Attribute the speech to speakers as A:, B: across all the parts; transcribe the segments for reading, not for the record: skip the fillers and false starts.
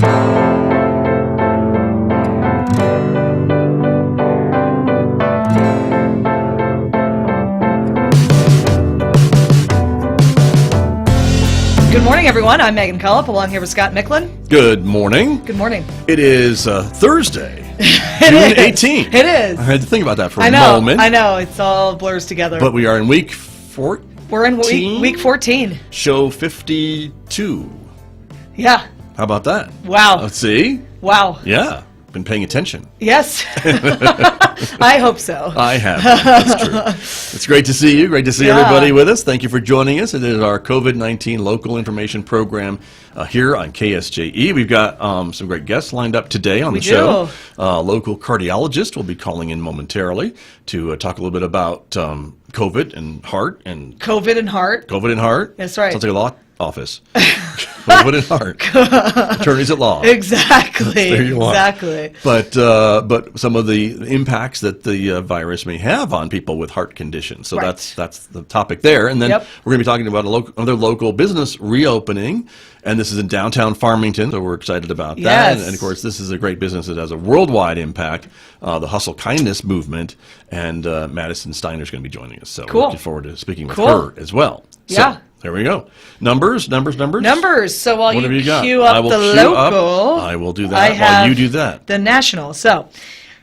A: Good morning, everyone. I'm Megan Cullip, along here with Scott Micklin.
B: Good morning.
A: Good morning.
B: It is Thursday, June 18th.
A: It is.
B: I had to think about that for a moment.
A: I know. It's all blurs together.
B: But we are in week 14.
A: We're in week 14.
B: Show 52.
A: Yeah.
B: How about that?
A: Wow.
B: Let's see.
A: Wow.
B: Yeah. Been paying attention.
A: Yes. I hope so.
B: I have. That's true. It's great to see you. Great to see everybody with us. Thank you for joining us. It is our COVID-19 local information program here on KSJE. We've got some great guests lined up today on the show. Local cardiologist will be calling in momentarily to talk a little bit about COVID and heart.
A: COVID and heart.
B: COVID and heart.
A: That's right.
B: Sounds like a law office. COVID and heart. Attorneys at law.
A: Exactly.
B: There you are.
A: Exactly.
B: But some of the impacts that the virus may have on people with heart conditions. So that's the topic there. And then we're going to be talking about another local business reopening. And this is in downtown Farmington, so we're excited about that.
A: Yes.
B: And of course, this is a great business that has a worldwide impact, the Hustle Kindness movement. And Madison Steiner's going to be joining us. So we're looking forward to speaking with her as well.
A: Yeah.
B: So, there we go. Numbers.
A: So while
B: what
A: you queue up the local,
B: I will do that while you do that.
A: The national. So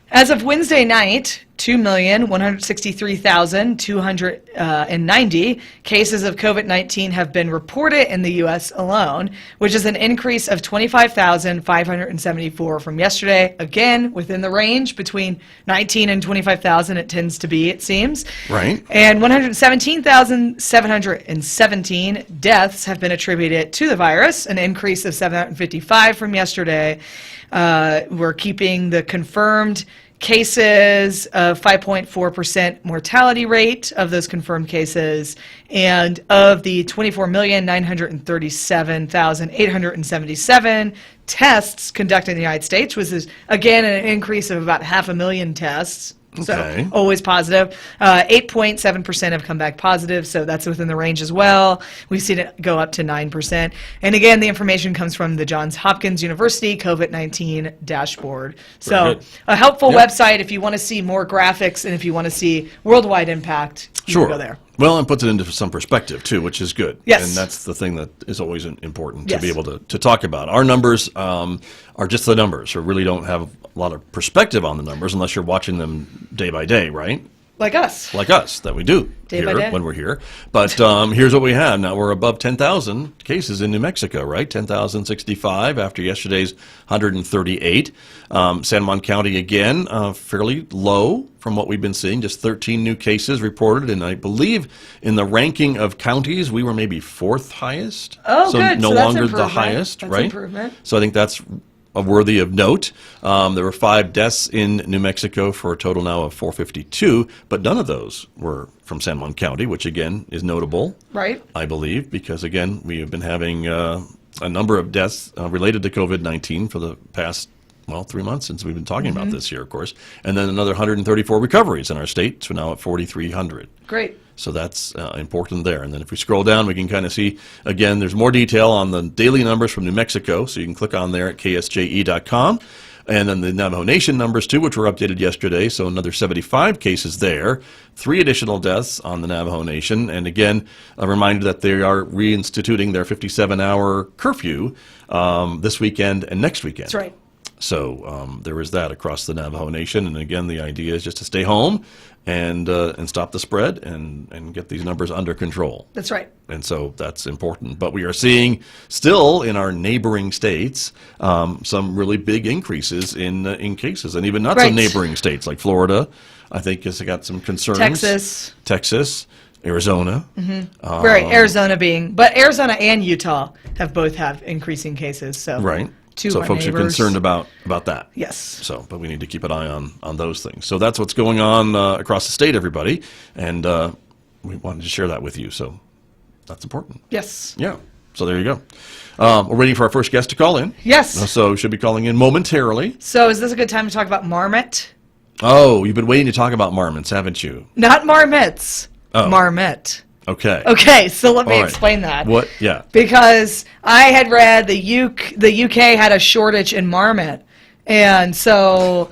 A: as of Wednesday night, 2,163,290 cases of COVID-19 have been reported in the U.S. alone, which is an increase of 25,574 from yesterday. Again, within the range between 19 and 25,000 it tends to be, it seems.
B: Right.
A: And 117,717 deaths have been attributed to the virus, an increase of 755 from yesterday. We're keeping the confirmed cases of 5.4% mortality rate of those confirmed cases, and of the 24,937,877 tests conducted in the United States, which is again an increase of about 500,000 tests. So always positive. 8.7% have come back positive, so that's within the range as well. We've seen it go up to 9%. And again, the information comes from the Johns Hopkins University COVID-19 dashboard. So a helpful website if you want to see more graphics and if you want to see worldwide impact, you can go there.
B: Well, and puts it into some perspective, too, which is good.
A: Yes.
B: And that's the thing that is always important to be able to talk about. Our numbers are just the numbers. We really don't have a lot of perspective on the numbers unless you're watching them day by day, right?
A: Like us.
B: Like us, that we do
A: day by day.
B: When we're here. But here's what we have. Now, we're above 10,000 cases in New Mexico, right? 10,065 after yesterday's 138. San Juan County, again, fairly low from what we've been seeing. Just 13 new cases reported. And I believe in the ranking of counties, we were maybe fourth highest.
A: Oh,
B: so
A: good.
B: No longer the highest,
A: that's
B: right?
A: Improvement.
B: So I think that's worthy of note. There were 5 deaths in New Mexico for a total now of 452, but none of those were from San Juan County, which again is notable,
A: right? I
B: believe, because again we have been having a number of deaths related to COVID-19 for the past 3 months since we've been talking about this here, of course, and then another 134 recoveries in our state, so now at 4,300.
A: Great.
B: So that's important there. And then if we scroll down, we can kind of see, again, there's more detail on the daily numbers from New Mexico, so you can click on there at ksje.com. And then the Navajo Nation numbers, too, which were updated yesterday, so another 75 cases there, 3 additional deaths on the Navajo Nation. And again, a reminder that they are reinstituting their 57-hour curfew this weekend and next weekend.
A: That's right.
B: So there is that across the Navajo Nation. And again, the idea is just to stay home and stop the spread and get these numbers under control.
A: That's right.
B: And so that's important. But we are seeing still in our neighboring states some really big increases in cases, and even not so neighboring states like Florida, I think, has got some concerns. Texas. Arizona.
A: Arizona being, but Arizona and Utah have both have increasing cases. So
B: So folks are concerned about that.
A: Yes.
B: So, but we need to keep an eye on those things. So that's what's going on across the state, everybody, and we wanted to share that with you. So that's important.
A: Yes.
B: Yeah. So there you go. We're waiting for our first guest to call in.
A: Yes.
B: So should be calling in momentarily.
A: So is this a good time to talk about marmot?
B: Oh, you've been waiting to talk about marmots, haven't you?
A: Not marmots. Marmot.
B: Okay.
A: Okay, so let me
B: All right.
A: explain that.
B: What? Yeah.
A: Because I had read the UK had a shortage in marmot, and so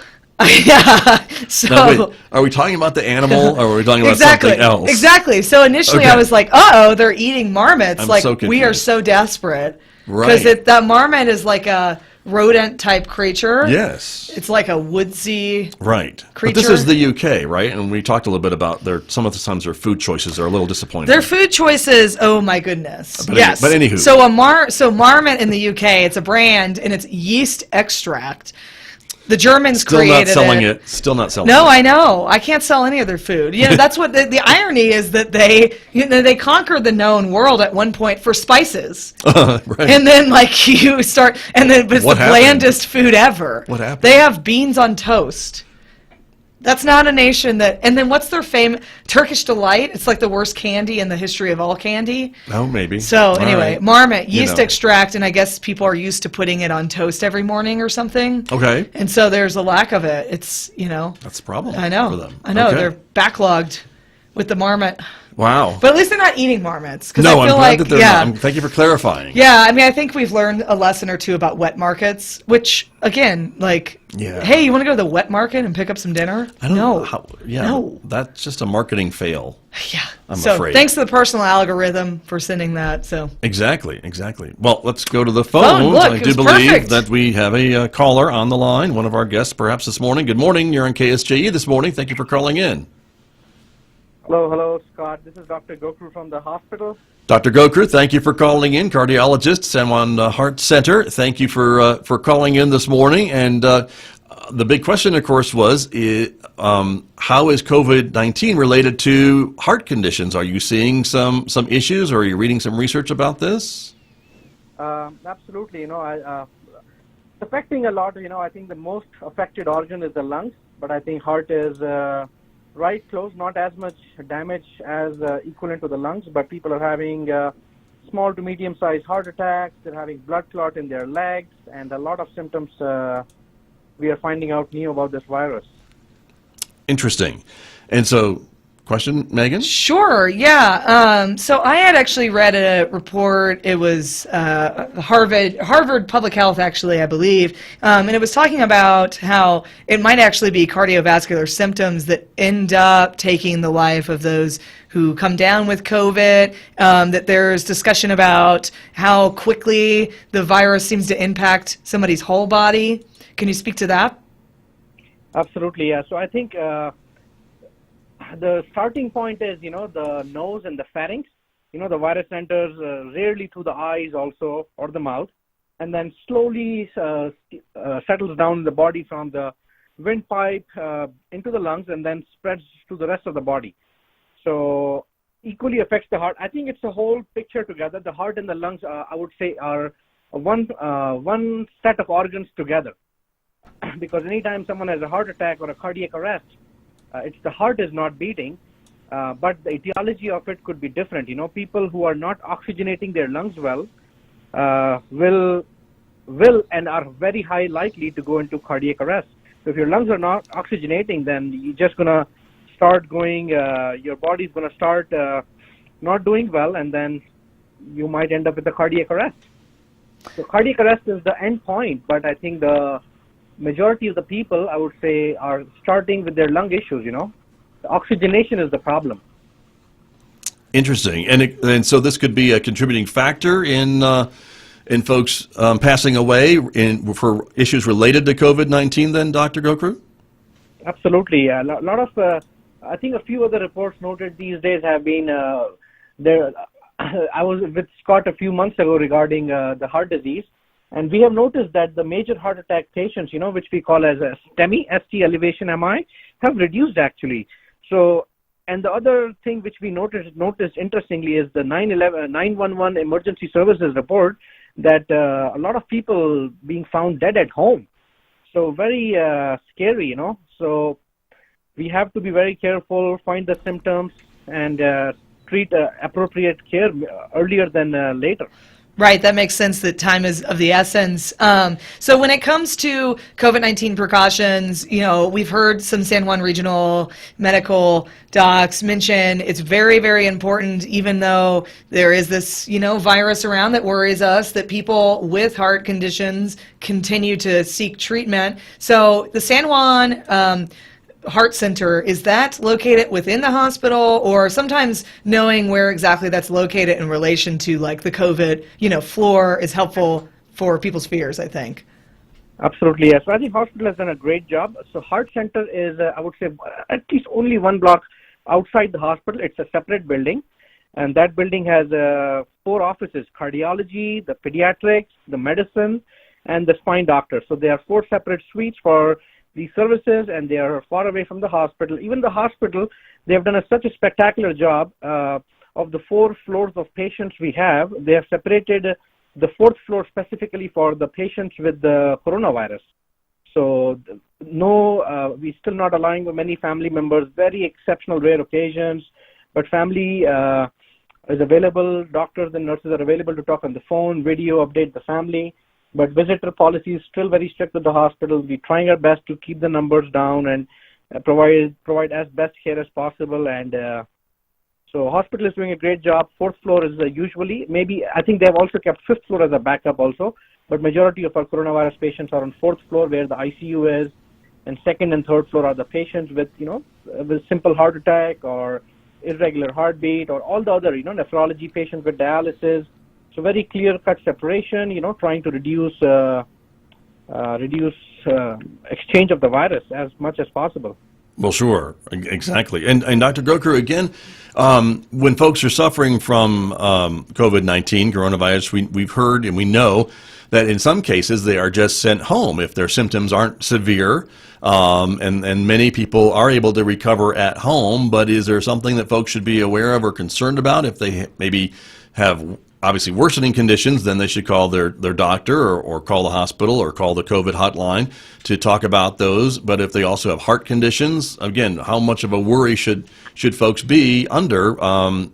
A: yeah, so
B: Now, wait, are we talking about the animal, or are we talking about
A: exactly,
B: something else?
A: exactly. So initially
B: Okay.
A: I was like, "Uh-oh, they're eating marmots!"
B: I'm
A: Like
B: so
A: we are
B: confused.
A: so desperate
B: Right.
A: because that marmot is like a rodent type creature.
B: Yes.
A: It's like a woodsy.
B: Right. But this
A: Creature.
B: is the UK, right? And we talked a little bit about some of the times their food choices are a little disappointing.
A: Their food choices, oh my goodness. Yes.
B: But anywho.
A: So marmot in the UK, it's a brand and it's yeast extract. The Germans
B: Still
A: created
B: not selling it. Still not selling
A: No,
B: it.
A: I know. I can't sell any of their food. You know, that's what the irony is that they conquered the known world at one point for spices.
B: Right.
A: And then like you start and then it's
B: What
A: the
B: happened?
A: blandest food ever.
B: What happened?
A: They have beans on toast. That's not a nation that. And then what's their famous Turkish delight? It's like the worst candy in the history of all candy.
B: Oh, maybe.
A: So
B: All
A: anyway,
B: right.
A: marmot, yeast
B: know.
A: extract, and I guess people are used to putting it on toast every morning or something.
B: Okay.
A: And so there's a lack of it. It's, you know.
B: That's a problem
A: I know.
B: for them.
A: I know.
B: Okay.
A: They're backlogged with the marmot.
B: Wow.
A: But at least they're not eating marmots. 'Cause
B: No,
A: I
B: I'm
A: feel
B: glad
A: like,
B: that they're
A: yeah.
B: not. Thank you for clarifying.
A: Yeah, I mean, I think we've learned a lesson or two about wet markets, which, again, like,
B: Yeah.
A: hey, you want to go to the wet market and pick up some dinner?
B: I don't
A: no.
B: know how. Yeah.
A: No.
B: That's just a marketing fail.
A: Yeah.
B: I'm
A: so
B: afraid.
A: thanks to the personal algorithm for sending that. So
B: Exactly. Exactly. Well, let's go to the phones.
A: look,
B: I
A: it
B: do
A: was
B: believe
A: perfect.
B: that we have a caller on the line. One of our guests, perhaps this morning. Good morning. You're on KSJE this morning. Thank you for calling in.
C: Hello, Scott. This is Dr. Gokru from the hospital.
B: Dr. Gokru, thank you for calling in. Cardiologist, San Juan Heart Center. Thank you for calling in this morning. And the big question, of course, was how is COVID-19 related to heart conditions? Are you seeing some issues, or are you reading some research about this?
C: Absolutely. It's affecting a lot. I think the most affected organ is the lungs, but I think heart is right close, not as much damage as equivalent to the lungs, but people are having small to medium-sized heart attacks. They're having blood clot in their legs, and a lot of symptoms we are finding out new about this virus.
B: Interesting. And so, question, Megan?
A: sure, yeah. So I had actually read a report. It was Harvard Public Health, actually, I believe, and it was talking about how it might actually be cardiovascular symptoms that end up taking the life of those who come down with COVID. That there's discussion about how quickly the virus seems to impact somebody's whole body. Can you speak to that?
C: Absolutely, yeah. So I think the starting point is, the nose and the pharynx. The virus enters rarely through the eyes also, or the mouth, and then slowly settles down in the body from the windpipe into the lungs, and then spreads to the rest of the body. So equally affects the heart. I think it's a whole picture together. The heart and the lungs, I would say, are one set of organs together. Because anytime someone has a heart attack or a cardiac arrest, it's the heart is not beating, but the etiology of it could be different. People who are not oxygenating their lungs well will and are very high likely to go into cardiac arrest. So if your lungs are not oxygenating, then you're just gonna start going. Your body's gonna start not doing well, and then you might end up with a cardiac arrest. So cardiac arrest is the end point, but I think the majority of the people, I would say, are starting with their lung issues. The oxygenation is the problem.
B: Interesting. And so this could be a contributing factor in folks passing away for issues related to COVID-19 then, Dr. Gokru?
C: Absolutely. Yeah. A lot of, I think a few other reports noted these days have been there. I was with Scott a few months ago regarding the heart disease, and we have noticed that the major heart attack patients, which we call as a STEMI, ST elevation MI, have reduced actually. So, and the other thing which we noticed interestingly is the 911 emergency services report that a lot of people being found dead at home. So very scary, So we have to be very careful, find the symptoms, and treat appropriate care earlier than later.
A: Right, that makes sense that time is of the essence. So when it comes to COVID-19 precautions, we've heard some San Juan Regional medical docs mention it's very, very important, even though there is this, virus around that worries us, that people with heart conditions continue to seek treatment. So the San Juan Heart Center, is that located within the hospital, or sometimes knowing where exactly that's located in relation to like the COVID, floor is helpful for people's fears, I think.
C: Absolutely, yes. So I think hospital has done a great job. So Heart Center is, I would say, at least only one block outside the hospital. It's a separate building, and that building has 4 offices: cardiology, the pediatrics, the medicine, and the spine doctor. So there are 4 separate suites for these services, and they are far away from the hospital. Even the hospital, they have done such a spectacular job. Of the 4 floors of patients we have, they have separated the 4th floor specifically for the patients with the coronavirus. So we're still not allowing many family members, very exceptional, rare occasions, but family is available. Doctors and nurses are available to talk on the phone, video, update the family. But visitor policy is still very strict at the hospital. We're trying our best to keep the numbers down and provide as best care as possible. And so hospital is doing a great job. 4th floor is usually, maybe, I think they've also kept 5th floor as a backup also. But majority of our coronavirus patients are on 4th floor where the ICU is. And 2nd and 3rd floor are the patients with, with simple heart attack or irregular heartbeat or all the other, nephrology patients with dialysis. So very clear-cut separation, trying to reduce exchange of the virus as much as possible.
B: Well, sure, exactly. And Dr. Gokru, again, when folks are suffering from COVID-19, coronavirus, we've heard and we know that in some cases they are just sent home if their symptoms aren't severe, and many people are able to recover at home. But is there something that folks should be aware of or concerned about if they maybe have obviously worsening conditions? Then they should call their doctor or call the hospital or call the COVID hotline to talk about those. But if they also have heart conditions, again, how much of a worry should folks be under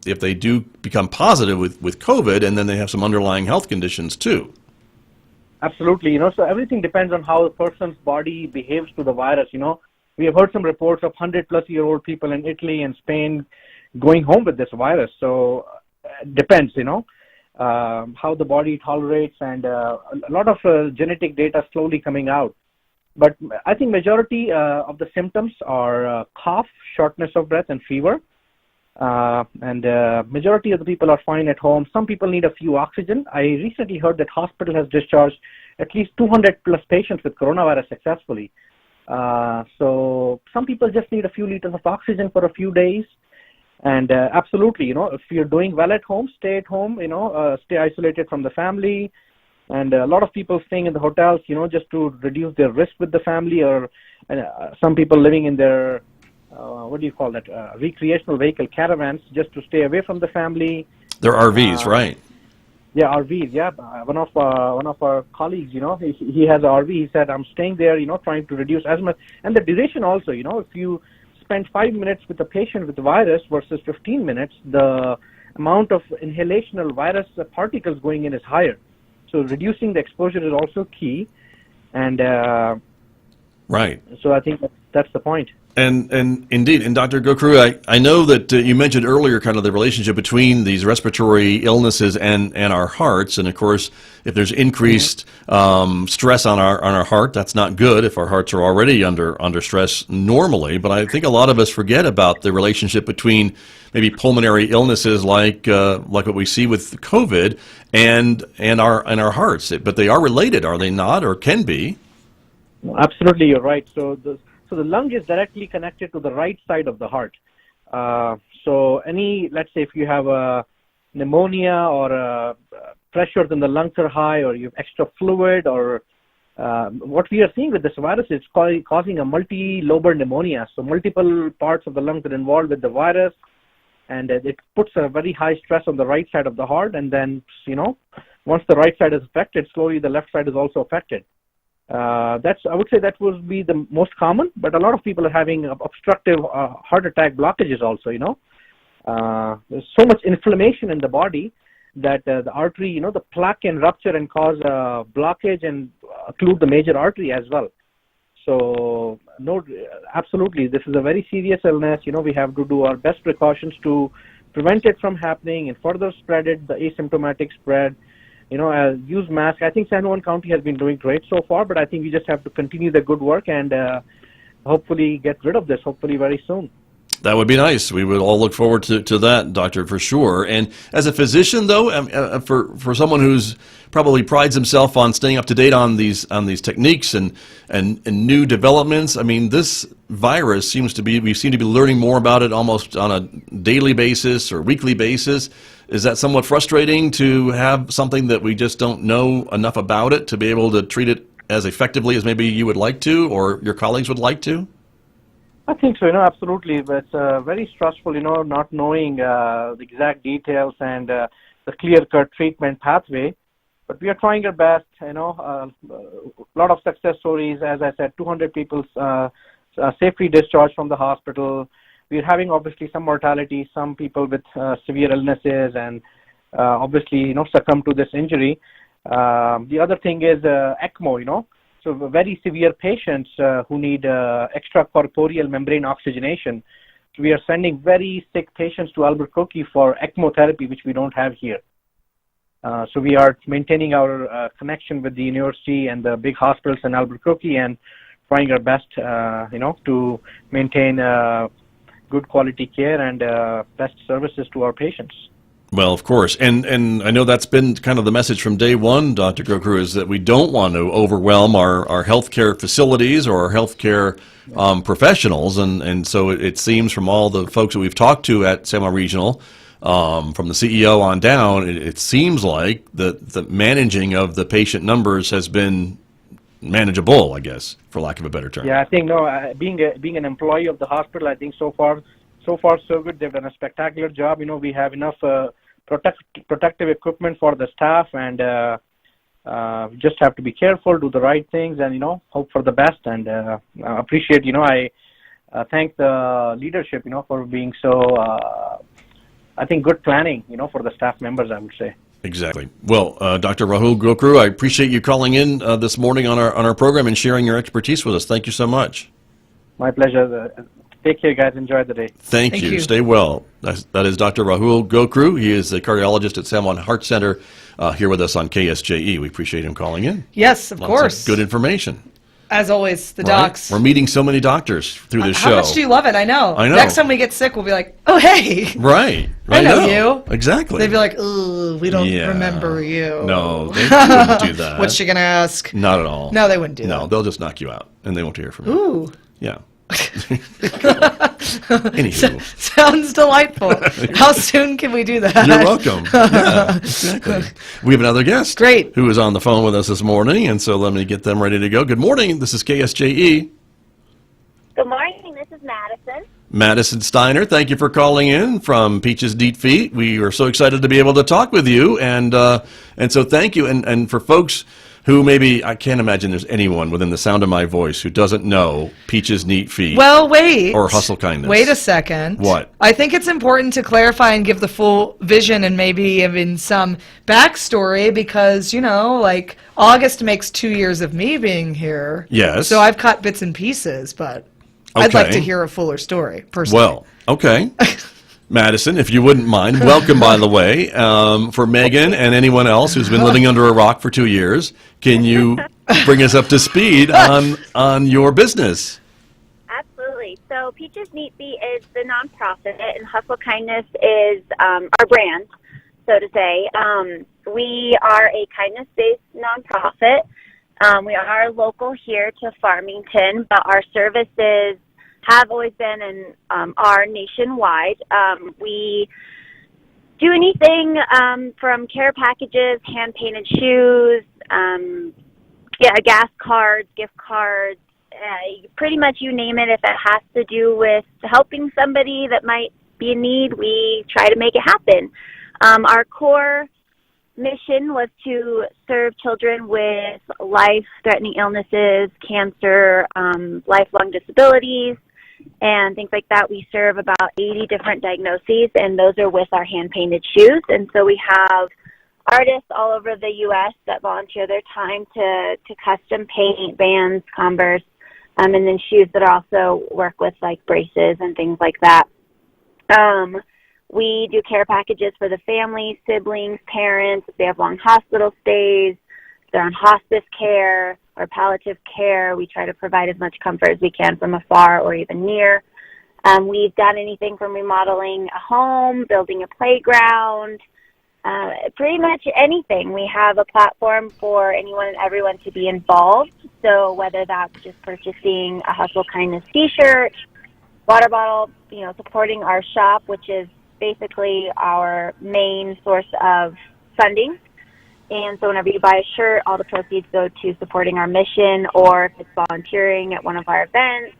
B: if they do become positive with COVID and then they have some underlying health conditions too?
C: Absolutely. So everything depends on how the person's body behaves to the virus. We have heard some reports of 100-plus-year-old people in Italy and Spain going home with this virus. So it depends, how the body tolerates, and a lot of genetic data slowly coming out. But I think majority of the symptoms are cough, shortness of breath, and fever. And majority of the people are fine at home. Some people need a few oxygen. I recently heard that hospital has discharged at least 200-plus patients with coronavirus successfully. So some people just need a few liters of oxygen for a few days. And absolutely, if you're doing well at home, stay at home, stay isolated from the family. And a lot of people staying in the hotels, just to reduce their risk with the family, or some people living in their, recreational vehicle caravans, just to stay away from the family.
B: They're RVs, right?
C: Yeah, RVs, yeah. One of our colleagues, he has an RV. He said, I'm staying there, trying to reduce as much. And the duration also, if you spend 5 minutes with a patient with the virus versus 15 minutes, the amount of inhalational virus particles going in is higher. So reducing the exposure is also key. And
B: right.
C: So I think that's the point.
B: And indeed, and Dr. Gokru, I know that you mentioned earlier kind of the relationship between these respiratory illnesses and our hearts. And of course, if there's increased stress on our heart, that's not good if our hearts are already under stress normally. But I think a lot of us forget about the relationship between maybe pulmonary illnesses like what we see with COVID and our hearts. But they are related, are they not, or can be?
C: Absolutely, you're right. So the lung is directly connected to the right side of the heart. So let's say if you have a pneumonia or pressures in the lungs are high, or you have extra fluid, or what we are seeing with this virus is causing a multi-lobar pneumonia. So multiple parts of the lungs are involved with the virus, and it puts a very high stress on the right side of the heart. And then, once the right side is affected, slowly the left side is also affected. I would say that would be the most common, but a lot of people are having obstructive heart attack blockages also, There's so much inflammation in the body that the artery, the plaque can rupture and cause blockage and occlude the major artery as well. So, no, absolutely, this is a very serious illness. We have to do our best precautions to prevent it from happening and further spread it, the asymptomatic spread. Use mask. I think San Juan County has been doing great so far, but I think we just have to continue the good work and hopefully get rid of this, hopefully very soon.
B: That would be nice. We would all look forward to that, Doctor, for sure. And as a physician, though, for someone who's probably prides himself on staying up to date on these techniques and new developments, I mean, this virus we seem to be learning more about it almost on a daily basis or weekly basis. Is that somewhat frustrating to have something that we just don't know enough about it to be able to treat it as effectively as maybe you would like to or your colleagues would like to?
C: I think so, absolutely. But it's very stressful, not knowing the exact details and the clear-cut treatment pathway. But we are trying our best, a lot of success stories. As I said, 200 people safely discharged from the hospital. We're having, obviously, some mortality, some people with severe illnesses and, obviously, succumb to this injury. The other thing is ECMO, So very severe patients who need extracorporeal membrane oxygenation. So we are sending very sick patients to Albuquerque for ECMO therapy, which we don't have here. So we are maintaining our connection with the university and the big hospitals in Albuquerque and trying our best, to maintain good quality care and best services to our patients.
B: Well, of course. And I know that's been kind of the message from day one, Dr. Gokru, is that we don't want to overwhelm our healthcare facilities or our healthcare professionals. And so it seems from all the folks that we've talked to at San Juan Regional, from the CEO on down, it seems like the managing of the patient numbers has been manageable, I guess, for lack of a better term.
C: Yeah, I think, being an employee of the hospital, I think so far so good. They've done a spectacular job. We have enough protective equipment for the staff, and just have to be careful, do the right things, and hope for the best. And appreciate. I thank the leadership, for being so. I think good planning, for the staff members, I would say.
B: Exactly. Well, Dr. Rahul Gokru, I appreciate you calling in this morning on our program and sharing your expertise with us. Thank you so much.
C: My pleasure. Take care, guys. Enjoy the day.
B: Thank you. Stay well. That is Dr. Rahul Gokru. He is a cardiologist at San Juan Heart Center here with us on KSJE. We appreciate him calling in.
A: Yes, of course.
B: Of good information.
A: As always, the
B: right?
A: docs.
B: We're meeting so many doctors through this show.
A: How much do you love it? I know. Next time we get sick, we'll be like, oh, hey.
B: Right.
A: I know you.
B: Exactly.
A: They'd be like, ooh, we don't remember you.
B: No, they wouldn't do that.
A: What's she going to ask?
B: Not at all.
A: No, they wouldn't do that.
B: No, they'll just knock you out, and they won't hear from you.
A: Ooh.
B: Yeah. Anywho.
A: Sounds delightful. How soon can we do that?
B: You're welcome. Yeah, exactly. We have another guest.
A: Great.
B: Who is on the phone with us this morning, and so let me get them ready to go. Good morning. This is KSJE.
D: Good morning. This is Madison.
B: Madison Steiner, thank you for calling in from Peaches Neat Feet. We are so excited to be able to talk with you, and so thank you. And for folks who maybe, I can't imagine there's anyone within the sound of my voice who doesn't know Peaches Neat Feet.
A: Well, wait.
B: Or Hustle Kindness.
A: Wait a second.
B: What?
A: I think it's important to clarify and give the full vision and maybe even some backstory because, like August makes 2 years of me being here.
B: Yes.
A: So I've caught bits and pieces, but I'd like to hear a fuller story, personally.
B: Well, okay. Madison, if you wouldn't mind, welcome, by the way. For Megan and anyone else who's been living under a rock for 2 years, can you bring us up to speed on your business?
D: Absolutely. So Peaches Neat Feet is the nonprofit, and Hustle Kindness is our brand, so to say. We are a kindness-based nonprofit. We are local here to Farmington, but our services have always been and are nationwide. We do anything from care packages, hand-painted shoes, gas cards, gift cards, pretty much you name it. If it has to do with helping somebody that might be in need, we try to make it happen. Our core mission was to serve children with life-threatening illnesses, cancer, lifelong disabilities, and things like that. We serve about 80 different diagnoses, and those are with our hand-painted shoes. And so we have artists all over the U.S. that volunteer their time to custom paint Vans, Converse, and then shoes that also work with like braces and things like that. We do care packages for the family, siblings, parents. If they have long hospital stays, if they're on hospice care or palliative care, we try to provide as much comfort as we can from afar or even near. We've done anything from remodeling a home, building a playground, pretty much anything. We have a platform for anyone and everyone to be involved. So whether that's just purchasing a Hustle Kindness t-shirt, water bottle, supporting our shop, which is basically our main source of funding. And so whenever you buy a shirt, all the proceeds go to supporting our mission, or if it's volunteering at one of our events,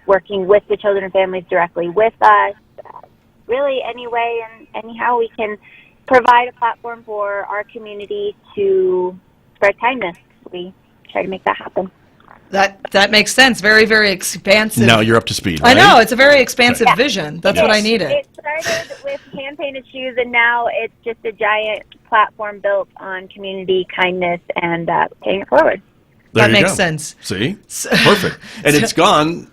D: working with the children and families directly with us. Really any way and anyhow we can provide a platform for our community to spread kindness. We try to make that happen.
A: That makes sense. Very, very expansive.
B: Now you're up to speed, right?
A: I know. It's a very expansive vision. That's what I needed.
D: It started with hand-painted shoes, and now it's just a giant platform built on community, kindness, and paying it forward.
A: That makes sense.
B: See? Perfect. And it's gone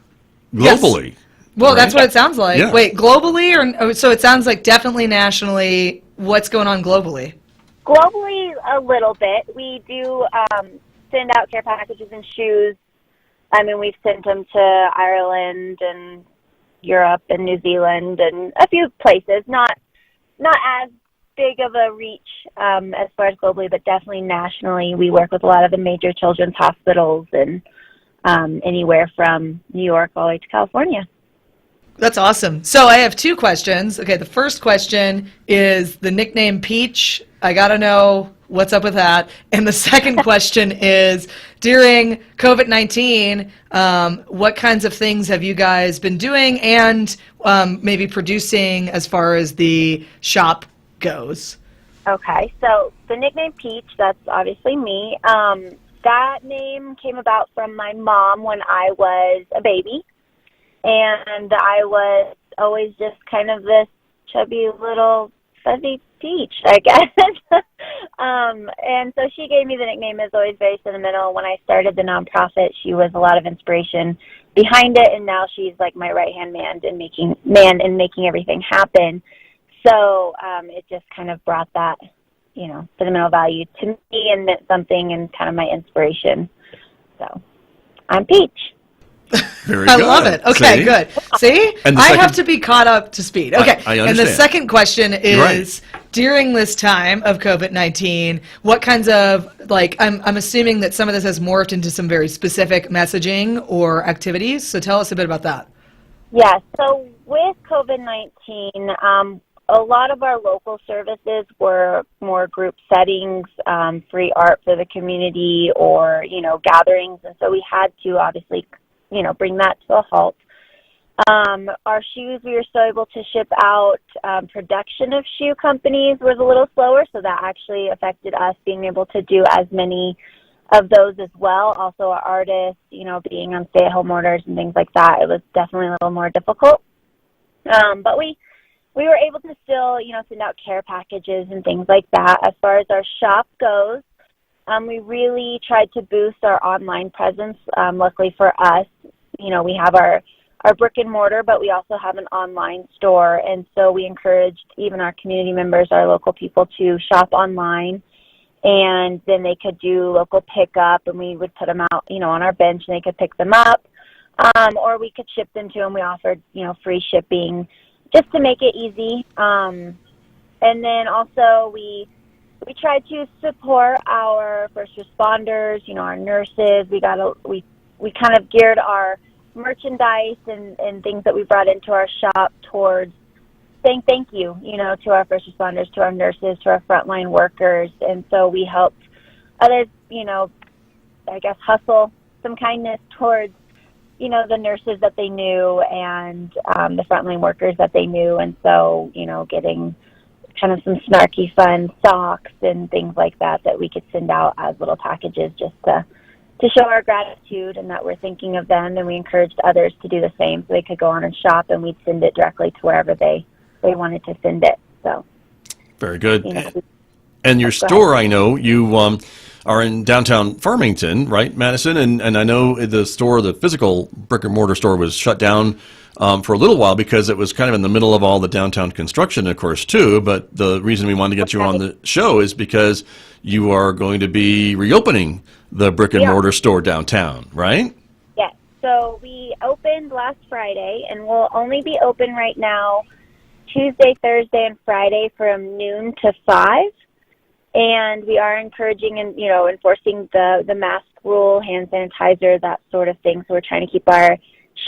B: globally.
A: Yes. Well,
B: right?
A: That's what it sounds like.
B: Yeah.
A: Wait, globally? Or so it sounds like definitely nationally. What's going on globally?
D: Globally, a little bit. We do send out care packages and shoes. I mean, we've sent them to Ireland and Europe and New Zealand and a few places. Not as big of a reach as far as globally, but definitely nationally. We work with a lot of the major children's hospitals and anywhere from New York all the way to California.
A: That's awesome. So I have two questions. Okay, the first question is the nickname Peach. I got to know what's up with that. And the second question is, during COVID-19, what kinds of things have you guys been doing and maybe producing as far as the shop goes?
D: Okay, so the nickname Peach, that's obviously me. That name came about from my mom when I was a baby. And I was always just kind of this chubby little fuzzy peach, I guess. And so she gave me the nickname. It's always very sentimental. When I started the nonprofit, she was a lot of inspiration behind it, and now she's like my right-hand man in making everything happen. So it just kind of brought that, sentimental value to me and meant something and kind of my inspiration. So I'm Peach.
B: Very
A: I
B: good.
A: love it. Okay, good. See? I have to be caught up to speed. Okay.
B: I understand.
A: And the second question is, during this time of COVID-19, what kinds of, I'm assuming that some of this has morphed into some very specific messaging or activities. So tell us a bit about that.
D: Yeah, so with COVID-19, a lot of our local services were more group settings, free art for the community or, gatherings. And so we had to obviously bring that to a halt. Our shoes, we were still able to ship out. Production of shoe companies was a little slower, so that actually affected us being able to do as many of those as well. Also, our artists, being on stay-at-home orders and things like that, it was definitely a little more difficult. But we were able to still, send out care packages and things like that. As far as our shop goes, we really tried to boost our online presence. Luckily for us, we have our brick and mortar, but we also have an online store. And so we encouraged even our community members, our local people, to shop online. And then they could do local pickup, and we would put them out, on our bench, and they could pick them up. Or we could ship them to them. We offered, free shipping just to make it easy. And then also we tried to support our first responders, our nurses. We kind of geared our merchandise and things that we brought into our shop towards saying thank you, to our first responders, to our nurses, to our frontline workers. And so we helped others, I guess, hustle some kindness towards, the nurses that they knew and the frontline workers that they knew. And so, getting kind of some snarky, fun socks and things like that we could send out as little packages just to show our gratitude and that we're thinking of them. And we encouraged others to do the same so they could go on and shop, and we'd send it directly to wherever they wanted to send it. So
B: Very good.
D: You know,
B: And your
D: go
B: store, I know you are in downtown Farmington, right, Madison? And I know the store, the physical brick and mortar store, was shut down for a little while because it was kind of in the middle of all the downtown construction, of course, too. But the reason we wanted to get you on the show is because you are going to be reopening the brick and mortar store downtown, right?
D: Yes. So we opened last Friday, and we'll only be open right now Tuesday, Thursday, and Friday from noon to 5. And we are encouraging and, you know, enforcing the mask rule, hand sanitizer, that sort of thing. So we're trying to keep our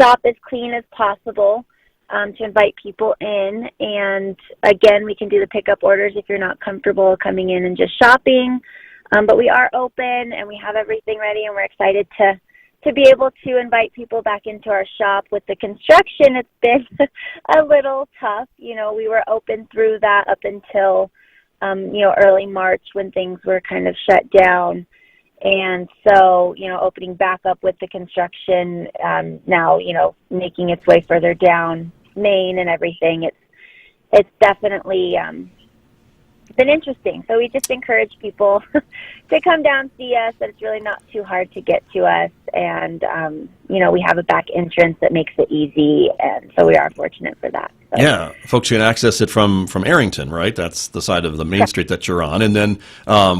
D: shop as clean as possible to invite people in. And, again, we can do the pickup orders if you're not comfortable coming in and just shopping. But we are open, and we have everything ready, and we're excited to be able to invite people back into our shop. With the construction, it's been a little tough. You know, we were open through that up until you know, early March when things were kind of shut down. And so, you know, opening back up with the construction now, you know, making its way further down Main and everything, it's definitely been interesting. So we just encourage people to come down, see us, that it's really not too hard to get to us. And, you know, we have a back entrance that makes it easy. And so we are fortunate for that. So.
B: Yeah, folks can access it from Arrington, right? That's the side of the main street that you're on. And then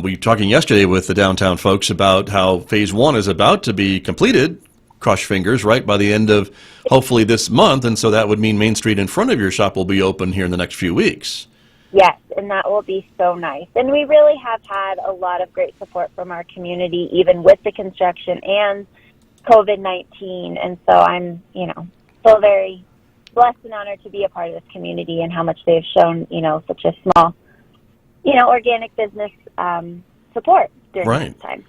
B: we were talking yesterday with the downtown folks about how Phase 1 is about to be completed, cross fingers, right, by the end of hopefully this month. And so that would mean Main Street in front of your shop will be open here in the next few weeks.
D: Yes, and that will be so nice. And we really have had a lot of great support from our community, even with the construction and COVID-19. And so I'm, you know, so very blessed and honored to be a part of this community and how much they've shown, you know, such a small, you know, organic business support during this time.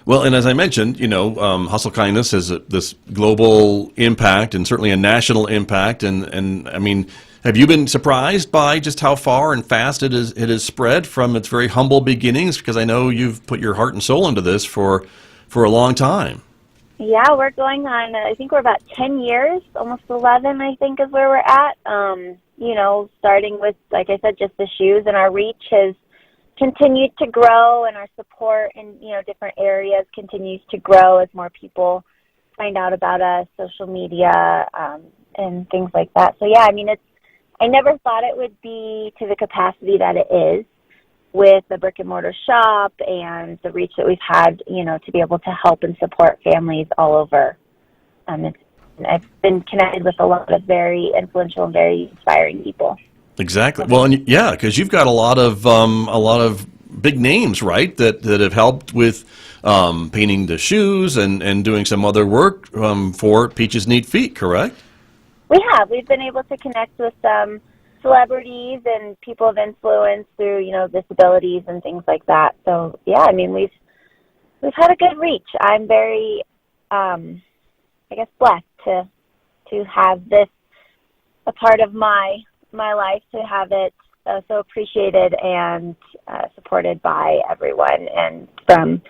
B: Well, and as I mentioned, you know, Hustle Kindness has this global impact and certainly a national impact. And I mean, have you been surprised by just how far and fast it has spread from its very humble beginnings? Because I know you've put your heart and soul into this for a long time.
D: Yeah, we're going on, I think we're about 10 years, almost 11, I think is where we're at. You know, starting with, like I said, just the shoes, and our reach has continued to grow, and our support in, you know, different areas continues to grow as more people find out about us, social media, and things like that. So yeah, I mean, I never thought it would be to the capacity that it is with the brick and mortar shop and the reach that we've had, you know, to be able to help and support families all over. I've been connected with a lot of very influential and very inspiring people.
B: Exactly. Well, and yeah, because you've got a lot of big names, right, that have helped with painting the shoes and doing some other work for Peaches Neat Feet, correct?
D: We have. We've been able to connect with some celebrities and people of influence through, you know, disabilities and things like that. So yeah, I mean, we've had a good reach. I'm very, I guess, blessed to have this a part of my life, to have it so appreciated and supported by everyone, and from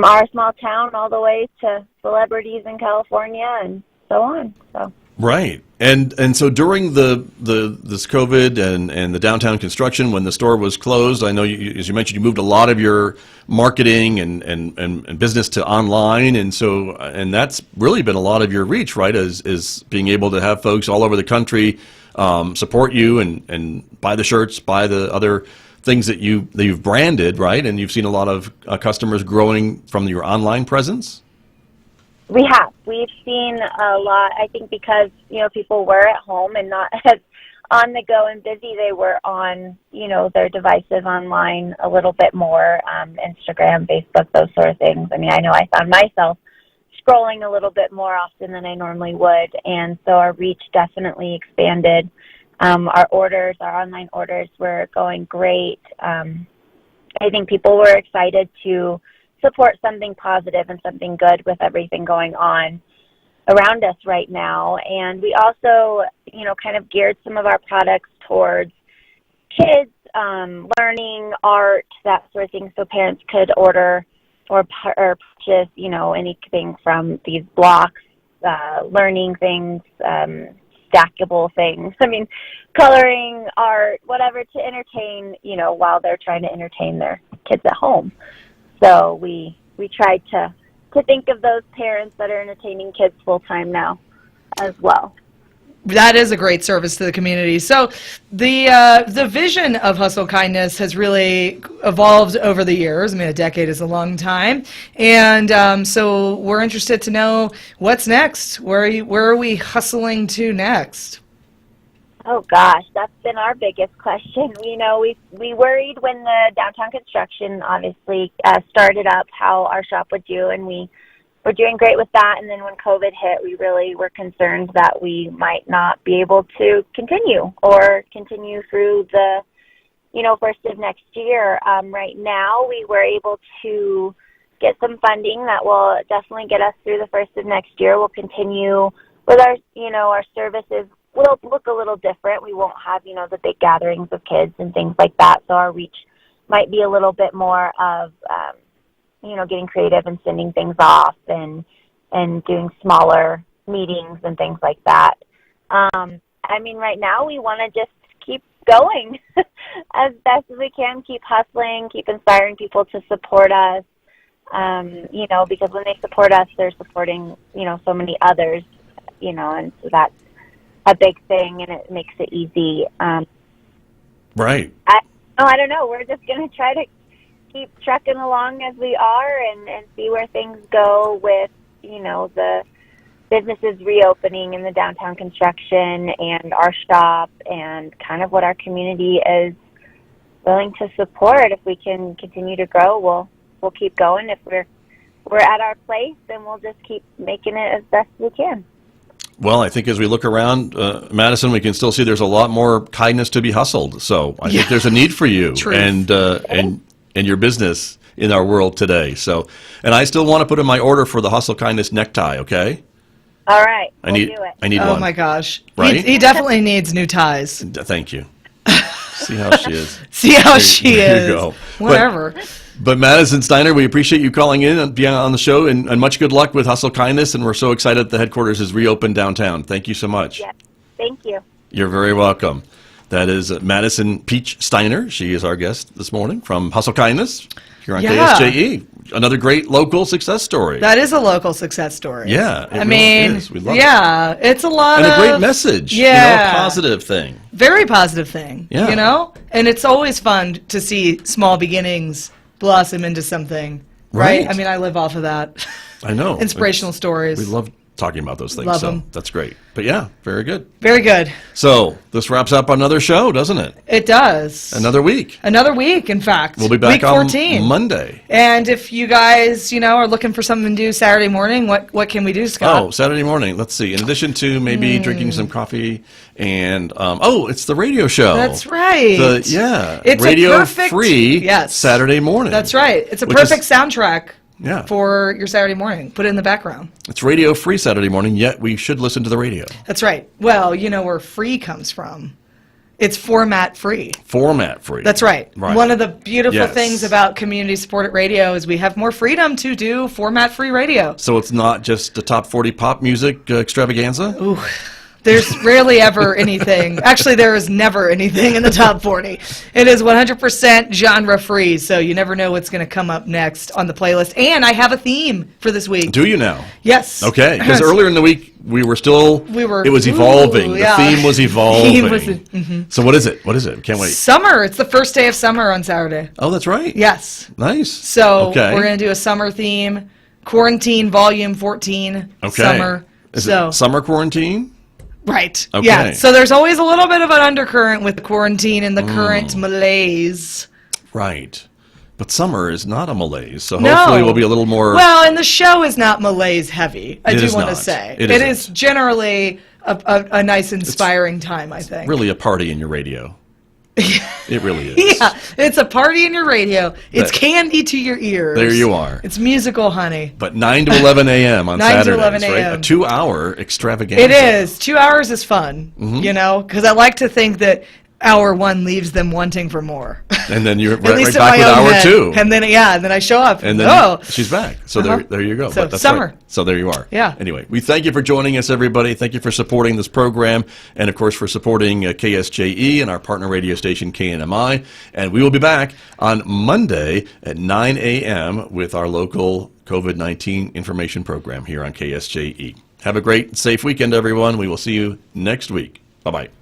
D: our small town all the way to celebrities in California and so on. So.
B: Right. And so during this COVID and the downtown construction, when the store was closed, I know, as you mentioned, you moved a lot of your marketing and business to online. And that's really been a lot of your reach, right, is being able to have folks all over the country support you and buy the shirts, buy the other things that you've branded, right? And you've seen a lot of customers growing from your online presence?
D: We have. We've seen a lot, I think, because, you know, people were at home and not as on the go and busy. They were on, you know, their devices online a little bit more, Instagram, Facebook, those sort of things. I mean, I know I found myself scrolling a little bit more often than I normally would, and so our reach definitely expanded. Our online orders were going great. I think people were excited to support something positive and something good with everything going on around us right now. And we also, you know, kind of geared some of our products towards kids, learning, art, that sort of thing, so parents could order or purchase, you know, anything from these blocks, learning things, stackable things. I mean, coloring, art, whatever to entertain, while they're trying to entertain their kids at home. So we try to think of those parents that are entertaining kids full time now as well.
A: That is a great service to the community. So the vision of Hustle Kindness has really evolved over the years. I mean, a decade is a long time. And so we're interested to know what's next. Where are we hustling to next?
D: Oh, gosh, that's been our biggest question. We worried when the downtown construction obviously started up how our shop would do, and we were doing great with that. And then when COVID hit, we really were concerned that we might not be able to continue through the, first of next year. Right now, we were able to get some funding that will definitely get us through the first of next year. We'll continue with our services. Will look a little different. We won't have, the big gatherings of kids and things like that. So our reach might be a little bit more of, getting creative and sending things off and doing smaller meetings and things like that. Right now we want to just keep going as best as we can, keep hustling, keep inspiring people to support us, because when they support us, they're supporting, so many others, and so that's a big thing, and it makes it easy.
B: Right.
D: I don't know. We're just going to try to keep trucking along as we are and see where things go with, the businesses reopening in the downtown construction and our shop and kind of what our community is willing to support. If we can continue to grow, we'll keep going. If we're at our place, then we'll just keep making it as best we can.
B: Well, I think as we look around, Madison, we can still see there's a lot more kindness to be hustled. So I think there's a need for you and your business in our world today. So, and I still want to put in my order for the Hustle Kindness necktie. Okay.
D: All right.
B: I need one.
A: Oh my gosh.
B: Right?
A: He definitely needs new ties.
B: Thank you. See how she is.
A: See how she is.
B: There you go.
A: Whatever.
B: But Madison Steiner, we appreciate you calling in and being on the show, and much good luck with Hustle Kindness. And we're so excited that the headquarters is reopened downtown. Thank you so much.
D: Yes. Thank you.
B: You're very welcome. That is Madison Peach Steiner. She is our guest this morning from Hustle Kindness here on KSJE. Another great local success story.
A: That is a local success story.
B: Yeah.
A: Is.
B: We love it.
A: Yeah, it's a lot
B: and a great message.
A: Yeah.
B: A positive thing.
A: Very positive thing.
B: Yeah.
A: And it's always fun to see small beginnings blossom into something. Right? I live off of that.
B: I know.
A: Inspirational stories.
B: We love talking about those things.
A: Love them.
B: That's great. But yeah, very good.
A: Very good.
B: So this wraps up another show, doesn't it?
A: It does.
B: Another week.
A: Another week, in fact.
B: We'll be back
A: week
B: on
A: 14.
B: Monday.
A: And if you guys, are looking for something to do Saturday morning, what can we do, Scott?
B: Oh, Saturday morning. Let's see. In addition to maybe drinking some coffee and, it's the radio show.
A: That's right.
B: It's radio
A: a perfect,
B: free Saturday morning.
A: That's right. It's a perfect soundtrack.
B: Yeah.
A: For your Saturday morning. Put it in the background.
B: It's radio free Saturday morning, yet we should listen to the radio.
A: That's right. Well, where free comes from. It's format free.
B: Format free.
A: That's right.
B: Right.
A: One of the beautiful things about community supported radio is we have more freedom to do format free radio.
B: So it's not just the top 40 pop music extravaganza?
A: Ooh. There's rarely ever anything. Actually, there is never anything in the top 40. It is 100% genre free, so you never know what's going to come up next on the playlist. And I have a theme for this week.
B: Do you now?
A: Yes.
B: Okay, because earlier in the week it was evolving.
A: Yeah.
B: The theme was evolving. So what is it? Can't wait.
A: Summer. It's the first day of summer on Saturday.
B: Oh, that's right.
A: Yes.
B: Nice.
A: So we're going to do a summer theme. Quarantine Volume 14.
B: Okay.
A: Summer.
B: Is it summer quarantine?
A: Right.
B: Okay.
A: Yeah. So there's always a little bit of an undercurrent with the quarantine and the current malaise.
B: Right. But summer is not a malaise, so hopefully we'll be a little more...
A: Well, and the show is not malaise heavy, I do want to say.
B: It
A: is generally a nice, inspiring time, I think.
B: Really a party in your radio. It really is.
A: Yeah, it's a party in your radio. It's candy to your ears.
B: There you are.
A: It's musical, honey.
B: But 9 to 11 a.m. on
A: 9
B: Saturdays,
A: to 11
B: right?
A: a.m.
B: A 2-hour extravaganza.
A: It is. 2 hours is fun, because I like to think that hour one leaves them wanting for more.
B: And then you're
A: At
B: right
A: least
B: back
A: at
B: with
A: my own
B: hour
A: head.
B: 2.
A: And then I show up.
B: And then she's back. So there you go.
A: So
B: But that's
A: summer.
B: right. So there you are.
A: Yeah.
B: Anyway, we thank you for joining us, everybody. Thank you for supporting this program, and of course for supporting KSJE and our partner radio station KNMI. And we will be back on Monday at 9 a.m. with our local COVID-19 information program here on KSJE. Have a great, safe weekend, everyone. We will see you next week. Bye-bye.